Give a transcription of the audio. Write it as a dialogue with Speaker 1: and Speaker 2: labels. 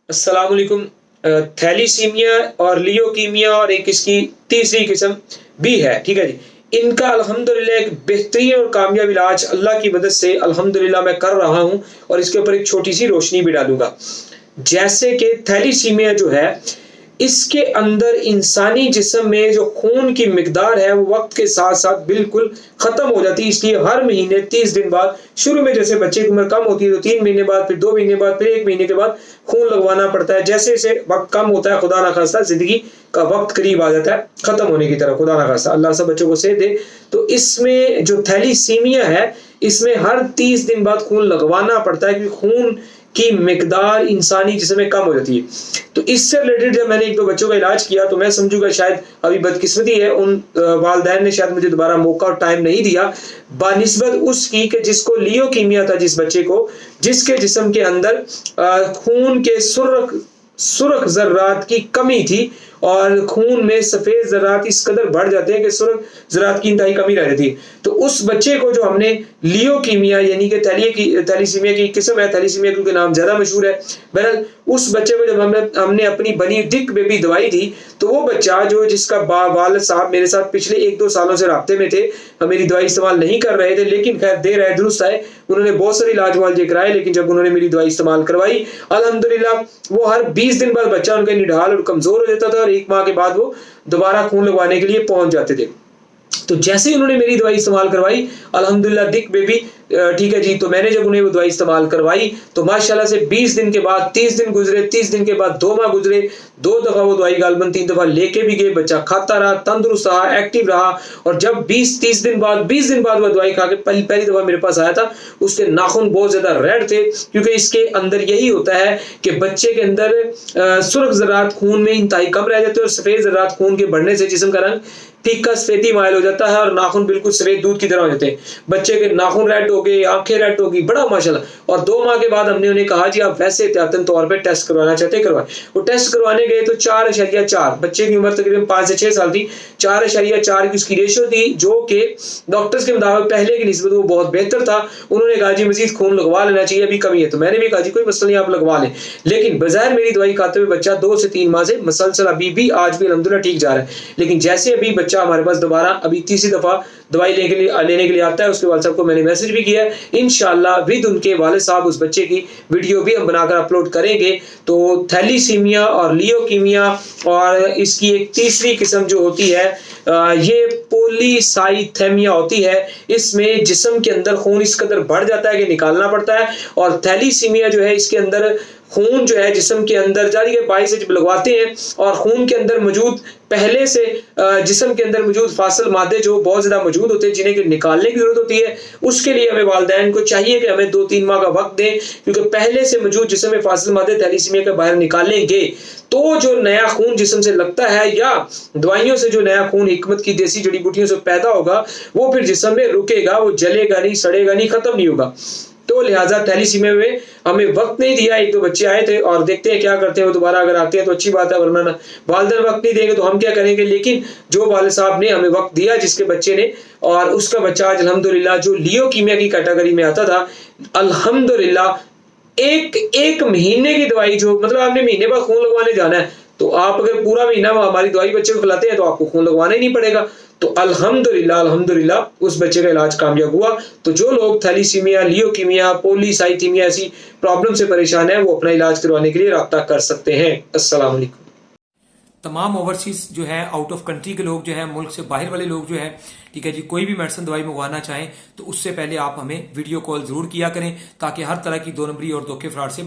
Speaker 1: अस्सलाम वालेकुम। थैलीसीमिया और लियोकीमिया और एक इसकी तीसरी किस्म भी है, ठीक है जी। इनका अल्हम्दुलिल्लाह एक बेहतरीन और कामयाब इलाज अल्लाह की मदद से अल्हम्दुलिल्लाह मैं कर रहा हूँ और इसके ऊपर एक छोटी-सी रोशनी भी डालूँगा। जैसे कि थैलीसीमिया जो है, इसके अंदर इंसानी जिस्म में जो खून की मिकदार है वो वक़्त के साथ-साथ बिल्कुल ख़त्म हो जाती है। इसलिए हर महीने 30 दिन बाद शुरू में जैसे बच्चे की उम्र कम होती है तो 3 महीने बाद, फिर 2 महीने बाद, फिर 1 महीने के बाद खून लगवाना पड़ता है। जैसे-जैसे वक़्त कम होता है, खुदा ना ख़ास्ता ज़िंदगी का वक़्त करीब आ जाता है ख़त्म होने की तरफ, खुदा ना ख़ास्ता, अल्लाह सब बच्चों को सेहत दे। तो इसमें जो थैलीसीमिया है, इसमें हर 30 दिन बाद खून लगवाना पड़ता है क्योंकि खून की मिकदार इंसानी जिस्म में कम हो जाती है। तो इससे रिलेटेड जब मैंने 1-2 बच्चों का इलाज किया तो मैं समझूँगा शायद अभी बदकिस्मती है उन वालिदैन ने शायद मुझे दोबारा मौका और टाइम नहीं दिया, बानिस्बत उसकी कि जिसको लियोकीमिया था जिस बच्चे को, जिसके जिस्म के अंदर खून के सुर्ख ज़र्रात की कमी थी और खून में सफ़ेद ज़र्रात इस कदर बढ़ जाते हैं कि सुर्ख ज़र्रात की इंतहाई कमी रह जाती है। तो उस बच्चे को जो हमने लियोकीमिया यानी कि थैलीसीमिया की किस्म है, थैलीसीमिया क्योंकि नाम ज़्यादा मशहूर है। बहरहाल उस बच्चे को जब हमने अपनी बनी डिक बेबी दवाई दी, तो वो बच्चा जो जिसका वालिद साहब मेरे साथ पिछले 1-2 सालों से राब्ते में थे, मेरी दवाई इस्तेमाल नहीं कर रहे थे, लेकिन खैर देर आए दुरुस्त आए। उन्होंने बहुत सारे इलाज मुआलजे कराए, लेकिन जब उन्होंने मेरी दवाई इस्तेमाल करवाई, अल्हम्दुलिल्लाह वो हर 20 दिन बाद बच्चा उनका निढाल और कमज़ोर हो जाता था और 1 माह के बाद वो दोबारा खून लगवाने के लिए पहुँच जाते थे। तो जैसे ही उन्होंने मेरी दवाई इस्तेमाल करवाई, अल्हम्दुलिल्लाह दिक बेबी ठीक है जी। तो मैंने जब उन्हें वो दवाई इस्तेमाल करवाई तो माशाल्लाह से 20 दिन के बाद 30 दिन गुजरे, 30 दिन के बाद 2 माह गुजरे, 2 दफ़ा वो दवाई गालबन 3 दफ़ा लेके भी गए, बच्चा खाता रहा, तंदुरुस्त रहा, एक्टिव रहा। और जब 20 दिन बाद वो दवाई खा के पहली दफ़ा मेरे पास आया था, उसके नाखून बहुत ज़्यादा रेड थे क्योंकि इसके अंदर यही होता है कि बच्चे के अंदर सुर्ख ज़र्रात खून में इंतहाई कम रह जाते हैं और सफ़ेद ज़र्रात खून के बढ़ने से जिस्म का रंग फीका सफेदी माइल हो जाता है और नाखून बिल्कुल सफेद दूध की तरह हो जाते हैं। बच्चे के नाखून रेड हो गए, आंखें रेड हो गई, बड़ा माशाल्लाह। और 2 माह के बाद हमने उन्हें कहा जी आप वैसे एहतियातन तौर पे टेस्ट करवाना चाहते हैं करवाएं। वो टेस्ट करवाने गए तो 4.4, बच्चे की उम्र तकरीबन 5 से 6 साल थी, 4.4 की उसकी रेशियो थी, जो कि डॉक्टर्स के मुताबिक पहले की निस्बत वो बहुत बेहतर था। उन्होंने कहा जी मजीद खून लगवा लेना चाहिए, अभी कमी है। तो मैंने भी कहा जी कोई मसला नहीं, आप लगवा लें। लेकिन बज़ाहिर मेरी दवाई खाते हुए बच्चा 2 से 3 माह से मसलसल अभी भी आज भी अल्हम्दुलिल्लाह ठीक जा रहा है। लेकिन जैसे अभी बच्चा हमारे पास दोबारा अभी तीसरी दफ़ा दवाई लेने के लिए आता है, उसके वालिद साहब को मैंने मैसेज भी किया है। इंशाअल्लाह विद उनके वालिद साहब उस बच्चे की वीडियो भी हम बनाकर अपलोड करेंगे। तो थैलीसीमिया और लियोकीमिया और इसकी एक तीसरी किस्म जो होती है ये पॉलीसाइथेमिया होती है। इसमें जिस्म के अंदर खून इस कदर बढ़ जाता है कि निकालना पड़ता है। और थैलीसीमिया जो है इसके अंदर खून जो है जिस्म के अंदर जारी के बाई से जब लगवाते हैं और खून के अंदर मौजूद पहले से जिस्म के अंदर मौजूद फासिल मादे जो बहुत ज़्यादा मौजूद होते हैं, जिन्हें निकालने की ज़रूरत होती है, उसके लिए हमें वालिदैन को चाहिए कि हमें 2-3 माह का वक्त दें, क्योंकि पहले से मौजूद जिस्म में फासिल मादे थैलीसीमिया के बाहर निकालेंगे तो जो नया खून जिस्म से लगता है या दवाइयों से जो नया खून हिकमत की देसी जड़ी बूटियों से पैदा होगा वो फिर जिस्म में रुकेगा, वो जलेगा नहीं, सड़ेगा नहीं, खत्म नहीं होगा। तो लिहाजा थैलीसीमिया में हमें वक्त नहीं दिया। 1-2 बच्चे आए थे और देखते हैं क्या करते हैं, वो दोबारा अगर आते हैं तो अच्छी बात है, वरना वालिदैन वक्त नहीं देंगे तो हम क्या करेंगे। लेकिन जो वालिद साहब ने हमें वक्त दिया जिसके बच्चे ने, और उसका बच्चा आज अल्हम्दुलिल्लाह जो लियोकीमिया की कैटेगरी में आता था, अल्हम्दुलिल्लाह एक महीने की दवाई जो मतलब आपने महीने बाद खून लगवाने जाना है, तो आप अगर पूरा महीना हमारी दवाई बच्चे को खिलाते हैं तो आपको खून लगवाना ही नहीं पड़ेगा। तो अल्हम्दुलिल्लाह उस बच्चे का इलाज कामयाब हुआ। तो जो लोग थैलीसीमिया, लियोकीमिया, पॉलीसाइथेमिया ऐसी प्रॉब्लम से परेशान है, वो अपना इलाज करवाने के लिए राब्ता कर सकते हैं। अस्सलाम वालेकुम।
Speaker 2: तमाम ओवरसीज जो है आउट ऑफ कंट्री के लोग जो है, मुल्क से बाहर वाले लोग जो है, ठीक है जी, कोई भी मेडिसिन दवाई मंगवाना चाहें तो उससे पहले आप हमें वीडियो कॉल जरूर किया करें ताकि हर तरह की 2 नंबरी और धोखे फ्रॉड से